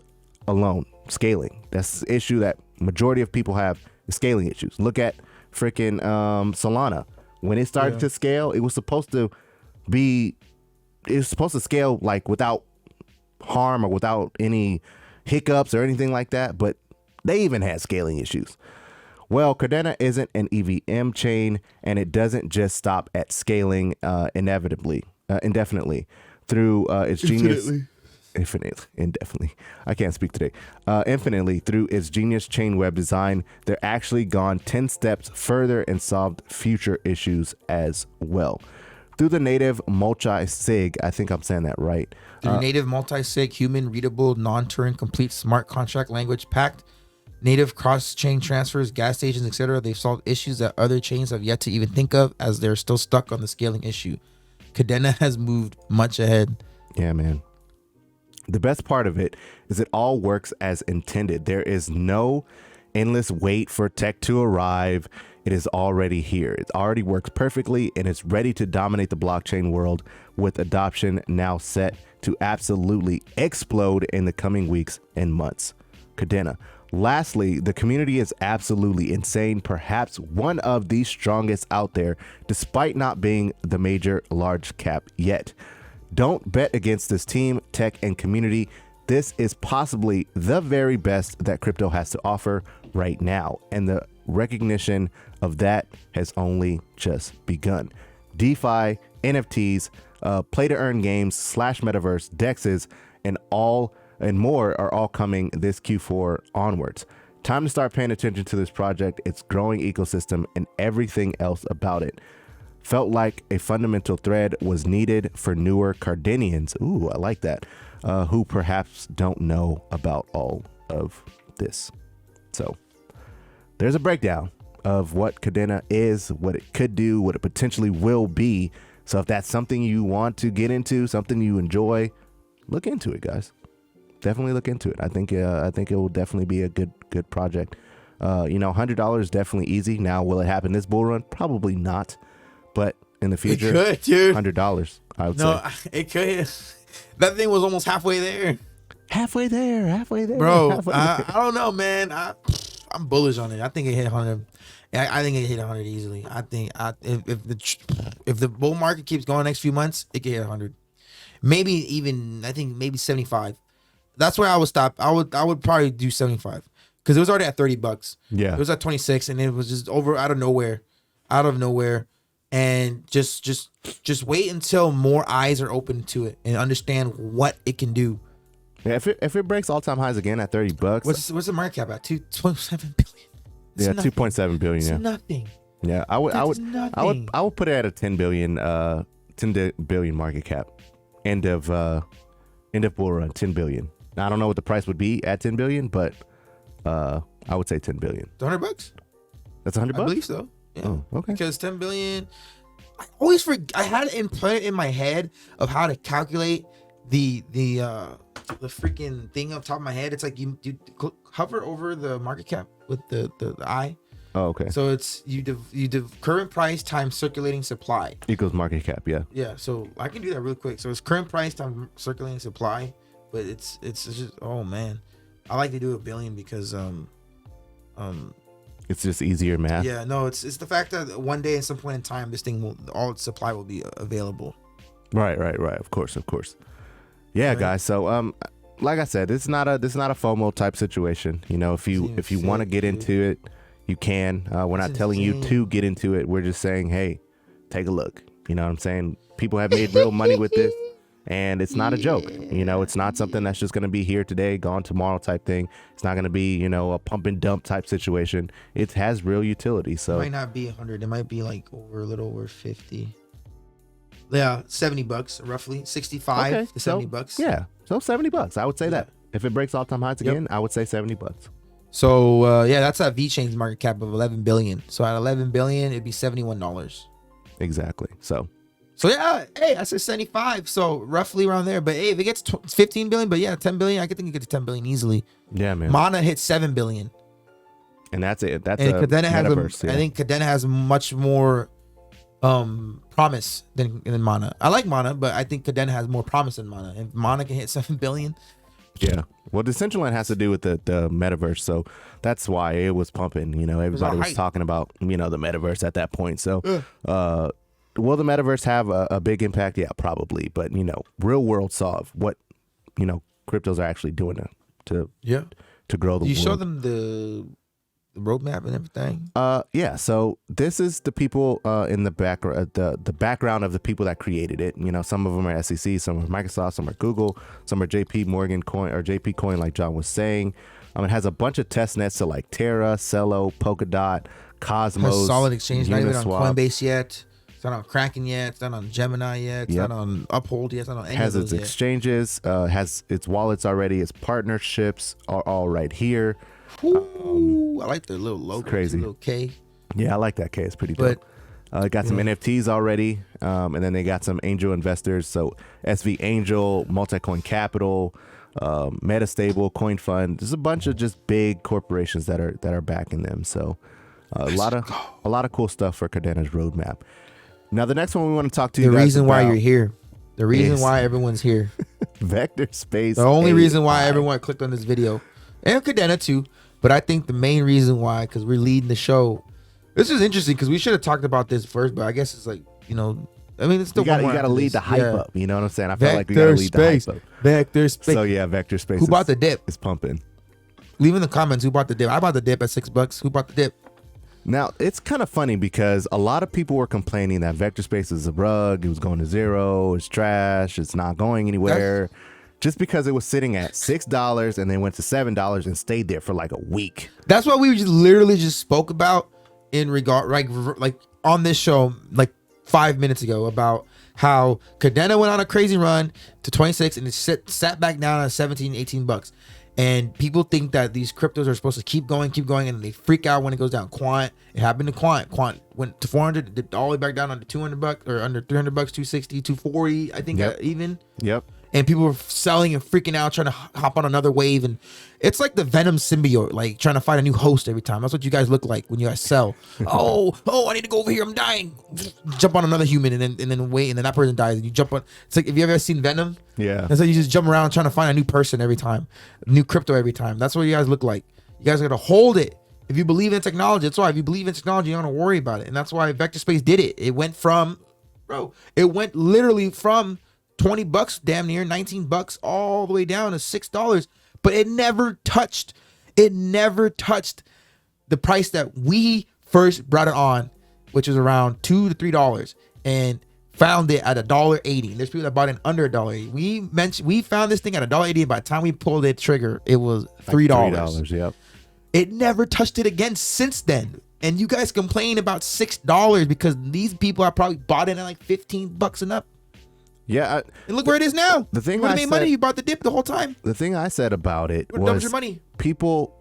alone. Scaling. That's the issue that majority of people have, is scaling issues. Look at freaking Solana. When it started to scale, it was supposed to scale like without harm or without any hiccups or anything like that, but they even had scaling issues. Well, Cardano isn't an EVM chain, and it doesn't just stop at scaling indefinitely through its genius. Indefinitely. I can't speak today. Infinitely through its genius chain web design, they're actually gone 10 steps further and solved future issues as well. Through the native multi-sig, I think I'm saying that right. Through native multi-sig, human readable, non-Turing complete smart contract language packed, native cross-chain transfers, gas stations, etc. They've solved issues that other chains have yet to even think of, as they're still stuck on the scaling issue. Cardano has moved much ahead. Yeah, man. The best part of it is it all works as intended. There is no endless wait for tech to arrive. It is already here. It already works perfectly, and it's ready to dominate the blockchain world, with adoption now set to absolutely explode in the coming weeks and months. Cardano. Lastly, the community is absolutely insane, perhaps one of the strongest out there, despite not being the major large cap yet. Don't bet against this team, tech, and community. This is possibly the very best that crypto has to offer right now, and the recognition of that has only just begun. DeFi, NFTs, play to earn games / metaverse, DEXs, and more are all coming this Q4 onwards. Time to start paying attention to this project, its growing ecosystem, and everything else about it. Felt like a fundamental thread was needed for newer Cardanians. Ooh, I like that. Who perhaps don't know about all of this. So there's a breakdown of what Cardano is, what it could do, what it potentially will be. So if that's something you want to get into, something you enjoy, look into it, guys. Definitely look into it. I think it will definitely be a good project. $100 definitely easy. Now, will it happen this bull run? Probably not. But in the future, it could, dude. $100, I would say. No, it could. That thing was almost halfway there. Halfway there. Bro, halfway I don't know, man. I'm bullish on it. I think it hit 100. I think it hit 100 easily. I think if the bull market keeps going next few months, it could hit 100. Maybe even, I think maybe 75. That's where I would stop. I would probably do 75 because it was already at $30. Yeah. It was at 26 and it was just over out of nowhere. And just wait until more eyes are open to it and understand what it can do. Yeah, if it breaks all-time highs again at $30, What's the market cap at? 2.7 billion. It's yeah, nothing. 2.7 billion. It's Yeah, nothing. yeah. I would put it at a 10 billion market cap. End of bull run, 10 billion. Now I don't know what the price would be at 10 billion, but I would say 10 billion. $100. That's $100. I believe so. Yeah. Oh, okay. Because 10 billion. I always forget. I had it implanted in my head of how to calculate the freaking thing up top of my head. It's like you hover over the market cap with the eye. Oh, okay. So it's you current price times circulating supply Equals market cap. Yeah. Yeah, so I can do that real quick. So it's current price times circulating supply, but it's just, oh man, I like to do a billion because it's just easier math. yeah, no, it's the fact that one day at some point in time this thing will, all its supply will be available. Right. Of course. Yeah, right. Guys. So like I said, this is not a FOMO type situation. If you want to get into it, you can. We're not telling you to get into it. We're just saying, hey, take a look. You know what I'm saying? People have made real money with this, and it's not a joke. It's not something that's just going to be here today, gone tomorrow type thing. It's not going to be, a pump and dump type situation. It has real utility. So it might not be 100. It might be like a little over 50. Yeah, $70 roughly, 65 to $70. Yeah, so $70. I would say that if it breaks all-time highs again, I would say $70. So that's a V-Chain's market cap of 11 billion. So at 11 billion, it'd be $71. Exactly. So yeah, hey, I said 75. So roughly around there. But hey, if it gets 15 billion, but yeah, 10 billion, I could think it get to 10 billion easily. Yeah, man. Mana hit 7 billion. And that's it. That's and a Cardano metaverse. I think Cardano has much more promise than Mana. I like Mana, but I think Cardano has more promise than Mana. If Mana can hit 7 billion. Yeah. Well, Decentraland has to do with the metaverse, so that's why it was pumping. Everybody was talking about the metaverse at that point. So, will the metaverse have a big impact? Yeah, probably. But real world solve what cryptos are actually doing to grow the world. You show them the roadmap and everything. Yeah. So this is the people in the background, the background of the people that created it. Some of them are SEC, some are Microsoft, some are Google, some are JP Morgan Coin or JP Coin, like John was saying. It has a bunch of test nets to like Terra, Celo, Polkadot, Cosmos, has solid exchange, not even on Uniswap. Coinbase yet. It's not on Kraken yet. It's not on Gemini yet. It's not on Uphold yet. It's not on any has of those its exchanges, has its wallets already. Its partnerships are all right here. Ooh, I like the little logo. Crazy. Little K. Yeah, I like that K. It's pretty dope. Got some NFTs already, and then they got some angel investors. So SV Angel, Multicoin Capital, Metastable, Coin Fund. There's a bunch of just big corporations that are backing them. So a lot of cool stuff for Cardano's roadmap. Now the next one we want to talk to you guys The reason why about you're here. The reason why everyone's here. Vectorspace. The only AI. reason why everyone clicked on this video, and Cardano too, but I think the main reason why, because we're leading the show. This is interesting because we should have talked about this first, but I guess it's like, it's still you got to lead the hype up. You know what I'm saying? I feel like we got to lead the hype up. Vectorspace. So yeah, Vectorspace. Who bought the dip? It's pumping. Leave in the comments who bought the dip. I bought the dip at $6. Who bought the dip? Now, it's kind of funny because a lot of people were complaining that Vectorspace is a rug. It was going to zero. It's trash. It's not going anywhere. Just because it was sitting at $6 and then went to $7 and stayed there for like a week. That's what we literally just spoke about in regard, like on this show, like 5 minutes ago, about how Cardano went on a crazy run to 26 and it sat back down at 17, $18. And people think that these cryptos are supposed to keep going, and they freak out when it goes down. Quant, it happened to Quant. Quant went to 400, dipped all the way back down under $200 or under $300, 260, 240, I think even. Yep. and people were selling and freaking out, trying to hop on another wave. And it's like the Venom symbiote, like trying to find a new host every time. That's what you guys look like when you guys sell. oh, I need to go over here. I'm dying. Jump on another human and then wait, and then that person dies. And you jump on. It's like, if you ever seen Venom? Yeah. And so you just jump around trying to find a new person every time, new crypto every time. That's what you guys look like. You guys got to hold it. If you believe in technology, that's why. If you believe in technology, you don't have to worry about it. And that's why Vectorspace did it. It went from, it went literally from $20, damn near $19, all the way down to $6. But it never touched the price that we first brought it on, which was around $2 to $3, and found it at $1.80. There's people that bought it under $1.80. We found this thing at $1.80. By the time we pulled the trigger, it was $3. $3, yep. It never touched it again since then. And you guys complain about $6 because these people have probably bought it at like $15 and up. Yeah. And look where it is now. The thing you I made money. You bought the dip the whole time. The thing I said about it was was your money. People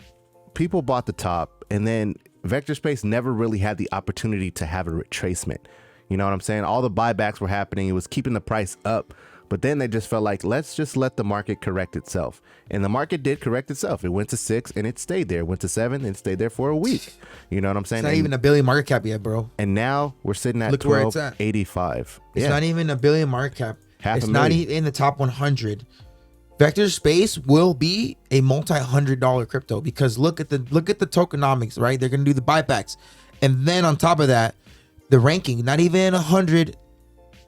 bought the top, and then Vectorspace never really had the opportunity to have a retracement. You know what I'm saying? All the buybacks were happening. It was keeping the price up. But then they just felt like, let's just let the market correct itself. And the market did correct itself. It went to 6 and it stayed there. It went to 7 and stayed there for a week. You know what I'm saying? It's not even a billion market cap yet, bro. And now we're sitting at Look where it's at. 1285. It's not even a billion market cap. It's not $500,000. even in the top 100. Vectorspace will be a multi-$100 crypto because look at the tokenomics, right? They're gonna do the buybacks, and then on top of that, the ranking, not even 100,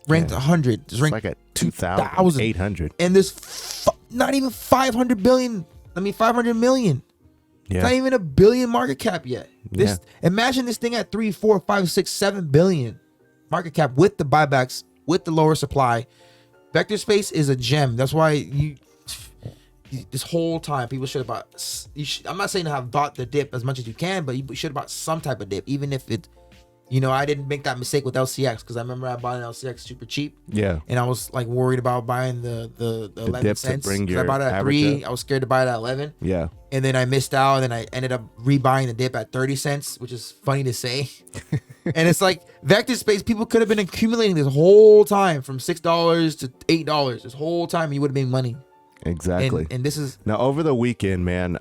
ranked 100. It's ranked like at 2,800. And there's not even 500 billion. I mean 500 million. Yeah. It's not even a billion market cap yet. Imagine this thing at 3, 4, 5, 6, 7 billion market cap with the buybacks, with the lower supply. Vectorspace is a gem. That's why this whole time people should have bought. I'm not saying to have bought the dip as much as you can, but you should have bought some type of dip, even if it. I didn't make that mistake with LCX because I remember I bought an LCX super cheap. Yeah. And I was like worried about buying the 11 cents. I bought it at 3. I was scared to buy it at 11. Yeah. And then I missed out, and then I ended up rebuying the dip at 30 cents, which is funny to say. And it's like Vectorspace, people could have been accumulating this whole time from $6 to $8. This whole time you would have made money. Exactly. And this is now over the weekend, man.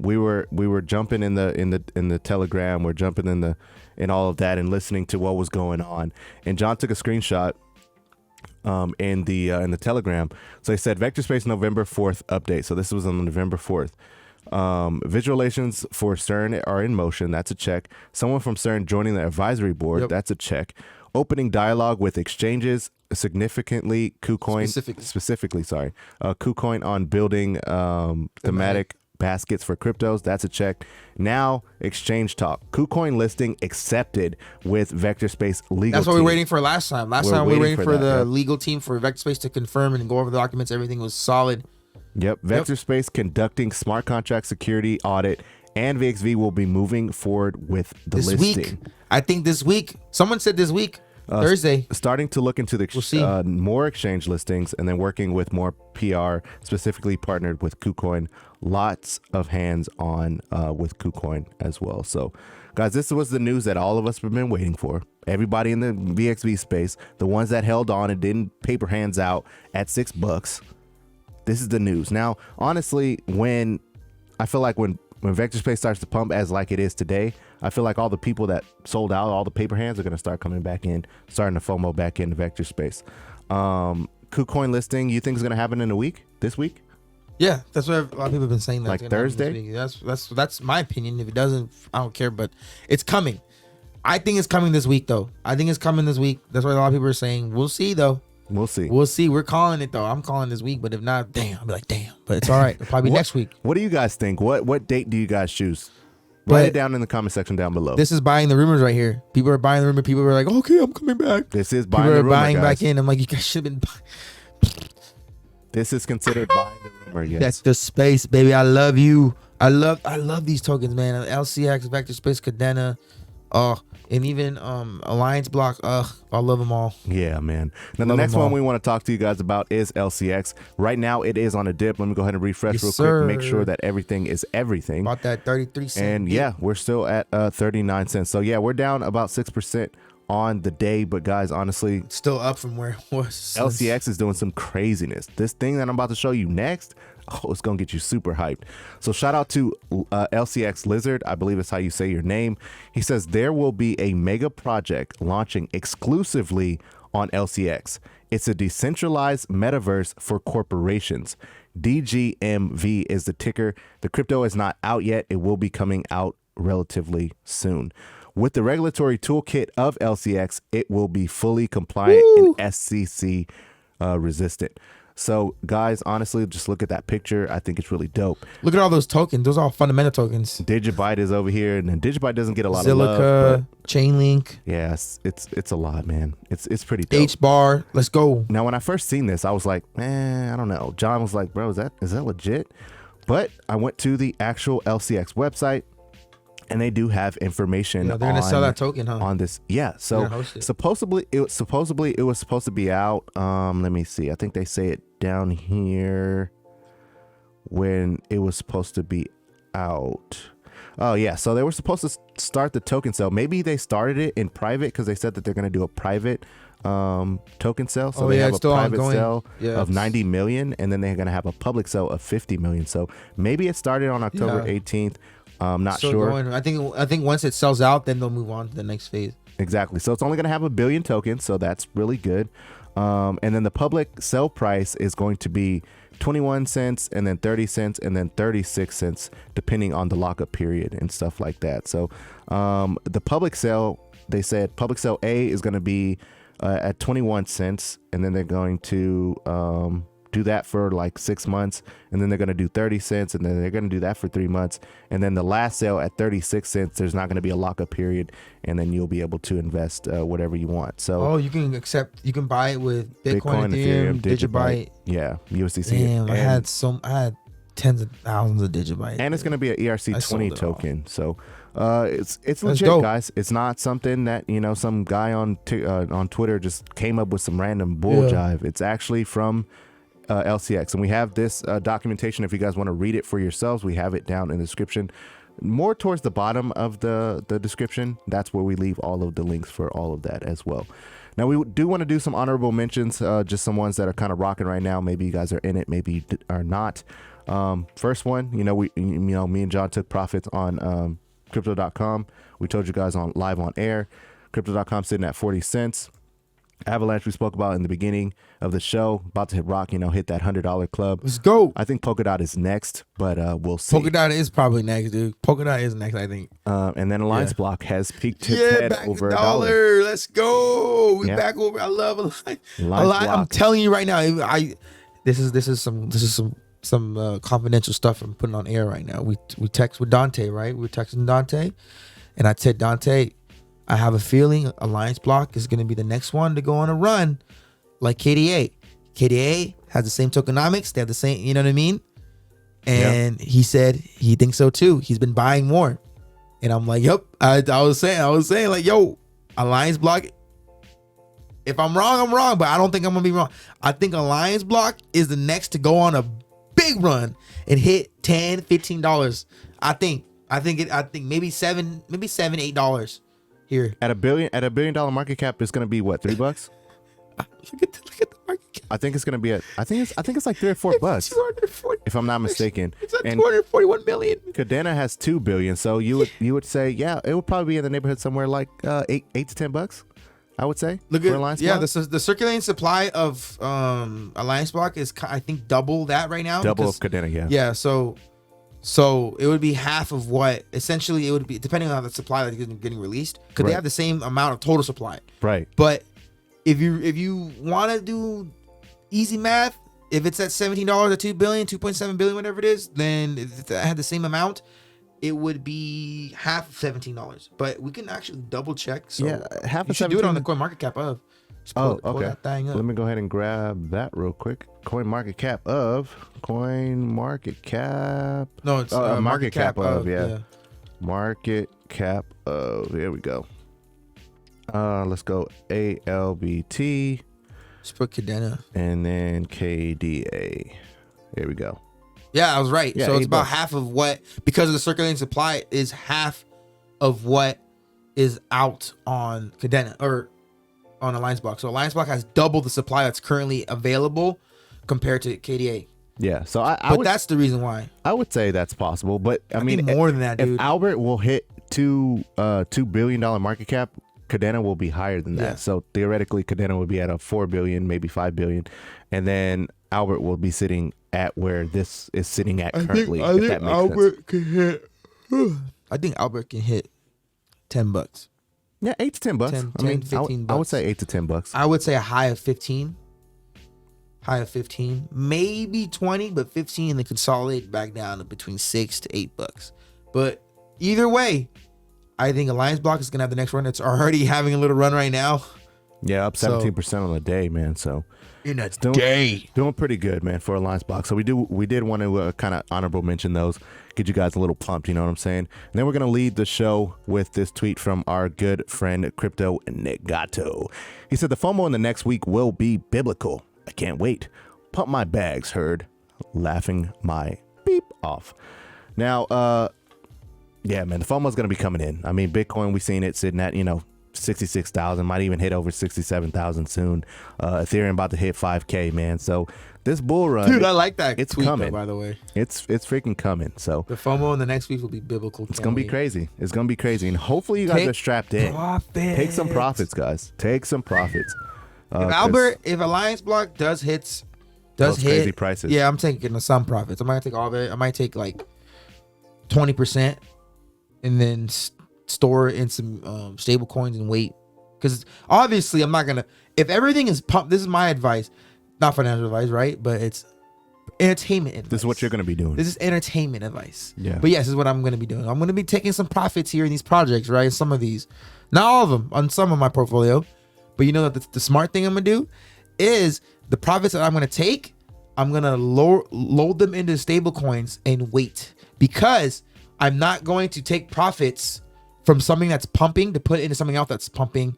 We were jumping in the Telegram. We're jumping in all of that and listening to what was going on. And John took a screenshot in the Telegram. So he said Vectorspace November 4th update. So this was on November 4th. Visualizations for CERN are in motion. That's a check. Someone from CERN joining the advisory board. Yep. That's a check. Opening dialogue with exchanges. Significantly, KUCOIN specifically, KUCOIN on building thematic baskets for cryptos. That's a check. Now, exchange talk. KUCOIN listing accepted with Vectorspace legal. That's what we were waiting for last time. Last time we were waiting for the yep. legal team for Vectorspace to confirm and go over the documents. Everything was solid. Yep. Vectorspace conducting smart contract security audit, and VXV will be moving forward with the listing. Week. I think this week. Someone said this week. Thursday. Starting to look into the more exchange listings, and then working with more PR, specifically partnered with KUCOIN. Lots of hands on with KUCOIN as well. So, guys, this was the news that all of us have been waiting for. Everybody in the VXV space, the ones that held on and didn't paper hands out at $6. This is the news. Now, honestly, when Vectorspace starts to pump as like it is today, I feel like all the people that sold out, all the paper hands are going to start coming back in, starting to FOMO back into Vectorspace. KUCOIN listing, you think is going to happen in a week? This week? Yeah, that's what a lot of people have been saying. Like Thursday? That's my opinion. If it doesn't, I don't care, but it's coming. I think it's coming this week, though. That's what a lot of people are saying. We'll see, though. We'll see. We're calling it, though. I'm calling this week, but if not, damn. I'll be like, damn. But it's all right. It'll probably be next week. What do you guys think? What date do you guys choose? Write it down in the comment section down below. This is buying the rumors right here. People are buying the rumor. People are like, okay, I'm coming back. This is buying the rumor, buying guys. back in. I'm like, you guys should have been. This is considered buying the rumor. Yes. That's the space, baby. I love you. I love these tokens, man. LCX, Vectorspace, Cardano, and even Alliance Block. I love them all. Yeah, man. Now the next one we want to talk to you guys about is LCX. Right now it is on a dip. Let me go ahead and refresh real quick. Make sure that everything is everything. About that 33 cents. And yeah, we're still at 39 cents. So yeah, we're down about 6% on the day, but guys, honestly, Still up from where it was. LCX is doing some craziness. This thing that I'm about to show you next, it's gonna get you super hyped. So shout out to LCX Lizard, I believe it's how you say your name. He says there will be a mega project launching exclusively on LCX. It's a decentralized metaverse for corporations. DGMV is the ticker. The crypto is not out yet. It will be coming out relatively soon. With the regulatory toolkit of LCX, it will be fully compliant and SCC resistant. So, guys, honestly, just look at that picture. I think it's really dope. Look at all those tokens. Those are all fundamental tokens. Digibyte is over here, and Digibyte doesn't get a lot of Zilliqa, love. Chainlink. Yeah, it's a lot, man. It's pretty dope. HBAR. Let's go. Now, when I first seen this, I was like, I don't know. John was like, bro, is that legit? But I went to the actual LCX website, and they do have information. Yeah, they're gonna sell that token, huh? On this, yeah. So supposedly it was supposed to be out. Let me see. I think they say it down here when it was supposed to be out. Oh yeah, so they were supposed to start the token sale. Maybe they started it in private because they said that they're gonna do a private token sale. So they have a private sale of 90 million, and then they're gonna have a public sale of 50 million. So maybe it started on October 18th. Not sure. I think once it sells out, then they'll move on to the next phase. Exactly. So it's only going to have 1 billion tokens, so that's really good. And then the public sell price is going to be 21 cents, and then 30 cents, and then 36 cents, depending on the lockup period and stuff like that. So the public sale, they said public sale A is going to be at 21 cents, and then they're going to do that for like 6 months, and then they're going to do 30 cents, and then they're going to do that for 3 months, and then the last sale at 36 cents, there's not going to be a lockup period, and then you'll be able to invest whatever you want. So you can buy it with Bitcoin, Ethereum, Digibyte. Yeah, USDC. Damn, I had tens of thousands of Digibyte, and it's going to be an ERC20 token. So it's legit, guys. It's not something that some guy on Twitter just came up with some random bull jive. It's actually from LCX, and we have this documentation. If you guys want to read it for yourselves, we have it down in the description, more towards the bottom of the description. That's where we leave all of the links for all of that as well. Now, we do want to do some honorable mentions, just some ones that are kind of rocking right now. Maybe you guys are in it, maybe you are not. First one, me and John took profits on crypto.com. We told you guys on live on air. Crypto.com sitting at 40 cents. Avalanche we spoke about in the beginning of the show, about to hit hit that $100 club. Let's go. I think Polkadot is next, but we'll see. Polkadot is probably next, dude. Polkadot is next, I think. And then Alliance Block has peaked its head over $1. Let's go. We back over. I love Alliance. I'm telling you right now, this is some confidential stuff I'm putting on air right now. We text with Dante, right? We're texting Dante, and I said, Dante, I have a feeling Alliance Block is going to be the next one to go on a run like KDA. KDA has the same tokenomics. They have the same, you know what I mean? And he said he thinks so too. He's been buying more. And I'm like, yep. I was saying like, yo, Alliance Block. If I'm wrong, I'm wrong, but I don't think I'm going to be wrong. I think Alliance Block is the next to go on a big run and hit $10, $15. I think maybe $7, $8. Here at a $1 billion market cap, it's gonna be what, $3? look at the market cap. I think it's gonna be I think it's like $3 or $4, if I'm not mistaken. It's at 241 million. Cardano has $2 billion, so you would say it would probably be in the neighborhood somewhere like $8 to $10. I would say. Look at the circulating supply of Alliance Block is I think double that right now. Double of Cardano, yeah. So it would be half of what essentially it would be, depending on the supply that is getting released, because they have the same amount of total supply. Right. But if you want to do easy math, if it's at $17 at 2 billion, 2.7 billion, whatever it is, then if it had the same amount, it would be half of $17. But we can actually double check. So half of $17. Do it on the CoinMarketCap of. Okay. That thing up. Let me go ahead and grab that real quick. CoinMarketCap. No, it's market cap of. Market cap of. There we go. Let's go ALBT. Let's put Cardano. And then KDA. There we go. Yeah, I was right. So it's about half of what, because of the circulating supply, is half of what is out on Cardano or on Alliance Block. So Alliance Block has double the supply that's currently available compared to KDA. Yeah, so But that's the reason why. I would say that's possible, but I mean think more than that, dude. If Albert will hit $2 billion market cap, Cardano will be higher than that. Yeah. So theoretically, Cardano would be at a 4 billion, maybe 5 billion, and then Albert will be sitting at where this is sitting at currently. I think Albert can hit. I think Albert can hit $10. Yeah, $8 to $10. 10, I mean, 15 I would say $8 to $10. I would say a high of 15. High of 15, maybe 20, but 15, and then consolidate back down to between $6 to $8. But either way, I think Alliance Block is gonna have the next run. It's already having a little run right now. Yeah, up 17% on the day, man. So in a day, doing pretty good, man, for Alliance Block. So we did want to kind of honorable mention those, get you guys a little pumped. You know what I'm saying? And then we're gonna lead the show with this tweet from our good friend Crypto Negato. He said the FOMO in the next week will be biblical. I can't wait. Pump my bags, heard. Laughing my beep off. Now, yeah, man, the FOMO is going to be coming in. I mean, Bitcoin, we've seen it sitting at, 66,000, might even hit over 67,000 soon. Ethereum about to hit 5K, man. So this bull run, dude, I like that. It's tweet, coming, though, by the way. It's freaking coming. So the FOMO in the next week will be biblical. It's gonna be crazy. It's gonna be crazy, and hopefully you guys are strapped in. Take some profits, guys. Take some profits. If Alliance Block does hit crazy prices, yeah, I'm taking some profits. I'm not gonna take all of it. I might take like 20% and then store in some stable coins and wait. Because obviously I'm not gonna, if everything is pumped, this is my advice, not financial advice, right? But it's entertainment advice. This is what you're gonna be doing. This is entertainment advice. Yeah. But yes, this is what I'm gonna be doing. I'm gonna be taking some profits here in these projects, right? Some of these, not all of them, on some of my portfolio. But you know that the smart thing I'm gonna do is the profits that I'm gonna take, I'm gonna load them into stable coins and wait, because I'm not going to take profits from something that's pumping to put it into something else that's pumping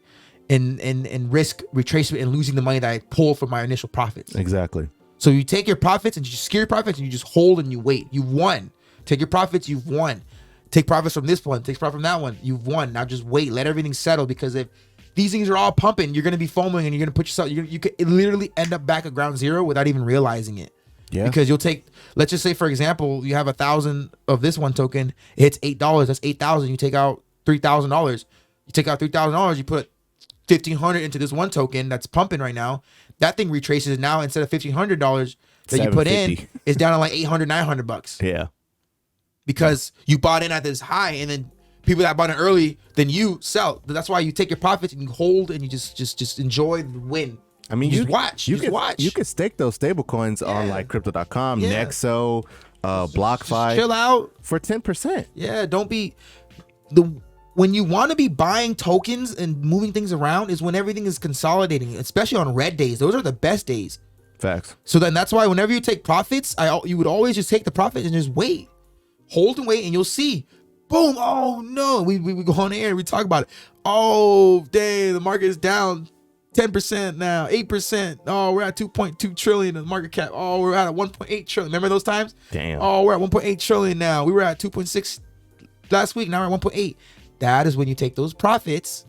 and risk retracement and losing the money that I pulled from my initial profits. Exactly. So you take your profits and you secure your profits and you just hold and you wait. You've won. Take your profits, you've won. Take profits from this one, take profit from that one, you've won. Now just wait, let everything settle, because if these things are all pumping, you're going to be foaming and you're going to put yourself, you could literally end up back at ground zero without even realizing it. Yeah. Because you'll take, let's just say, for example, you have 1,000 of this one token, it hits $8, that's 8,000. You take out $3,000. You take out $3,000, you put 1,500 into this one token that's pumping right now. That thing retraces now, instead of $1,500 that you put in, it's down to like $800, $900. Yeah. Because you bought in at this high, and then people that bought in early, then you sell. That's why you take your profits and you hold and you just enjoy the win. I mean, you watch. You could stake those stable coins on like crypto.com, Nexo, BlockFi. Chill out for 10%. Yeah, don't be when you want to be buying tokens and moving things around is when everything is consolidating, especially on red days. Those are the best days. Facts. So then that's why whenever you take profits, you would always just take the profit and just wait. Hold and wait, and you'll see. Boom. Oh no. We go on air and we talk about it. Oh, dang, the market is down 10% now, 8%. Oh, we're at 2.2 trillion in the market cap. Oh, we're at 1.8 trillion. Remember those times? Damn. Oh, we're at 1.8 trillion now. We were at 2.6 last week. Now we're at 1.8. That is when you take those profits,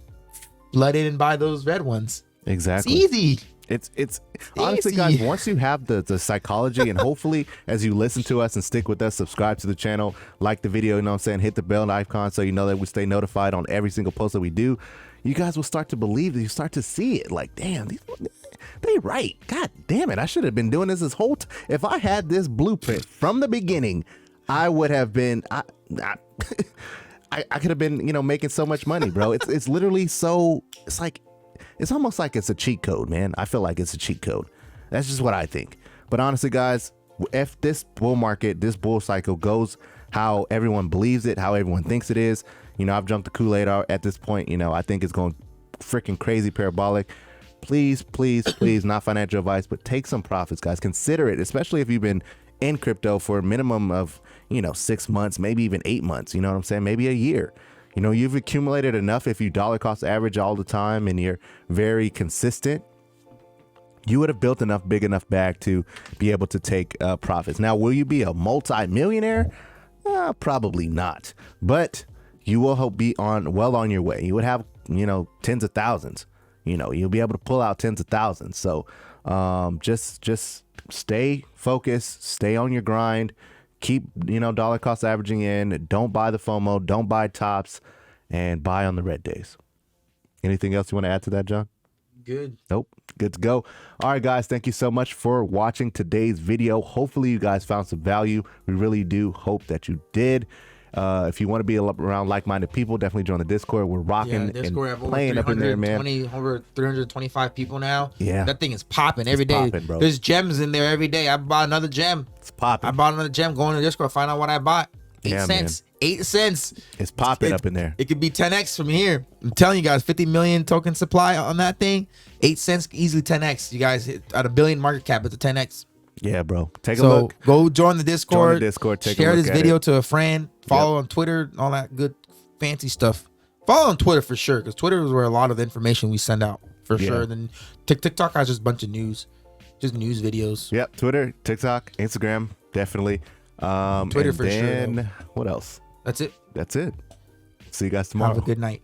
flood in and buy those red ones. Exactly. It's easy. It's honestly, guys, once you have the psychology, and hopefully as you listen to us and stick with us, subscribe to the channel, like the video, you know what I'm saying, hit the bell icon so you know that we stay notified on every single post that we do, you guys will start to believe that you start to see it. Like, damn, they right. God damn it. I should have been doing this whole if I had this blueprint from the beginning, I would have been I could have been, making so much money, bro. It's literally so, it's almost like it's a cheat code, man. I feel like it's a cheat code. That's just what I think. But honestly, guys, if this bull market, this bull cycle goes how everyone believes it, how everyone thinks it is, I've jumped the Kool-Aid at this point. I think it's going freaking crazy parabolic. Please, please, please, not financial advice, but take some profits, guys. Consider it, especially if you've been in crypto for a minimum of, 6 months, maybe even 8 months. You know what I'm saying? Maybe a year. You've accumulated enough. If you dollar cost average all the time and you're very consistent, you would have built enough big enough bag to be able to take profits. Now, will you be a multi-millionaire? Probably not. But you will be well on your way. You would have, tens of thousands. You'll be able to pull out tens of thousands. So just stay focused, stay on your grind, keep, dollar cost averaging in. Don't buy the FOMO, don't buy tops, and buy on the red days. Anything else you want to add to that, John? Good. Nope. Good to go. All right, guys. Thank you so much for watching today's video. Hopefully you guys found some value. We really do hope that you did. If you want to be around like-minded people, definitely join the Discord. We're rocking Discord and playing up in there, man. Over 325 people now. Yeah. That thing is popping every day. Popping, bro. There's gems in there every day. I bought another gem. It's popping. I bought another gem. Going to Discord, find out what I bought. 8 cents. Man. 8 cents. It's popping up in there. It could be 10x from here. I'm telling you guys, 50 million token supply on that thing. 8 cents, easily 10x. You guys hit at $1 billion market cap. It's a 10x. Yeah, bro. Take a look. Go join the Discord. Join the Discord. Share this video to a friend. Follow on Twitter. All that good fancy stuff. Follow on Twitter for sure, because Twitter is where a lot of the information we send out for sure. Then TikTok has just a bunch of news, just news videos. Yep. Twitter, TikTok, Instagram, definitely. Twitter for sure. What else? That's it. That's it. See you guys tomorrow. Have a good night.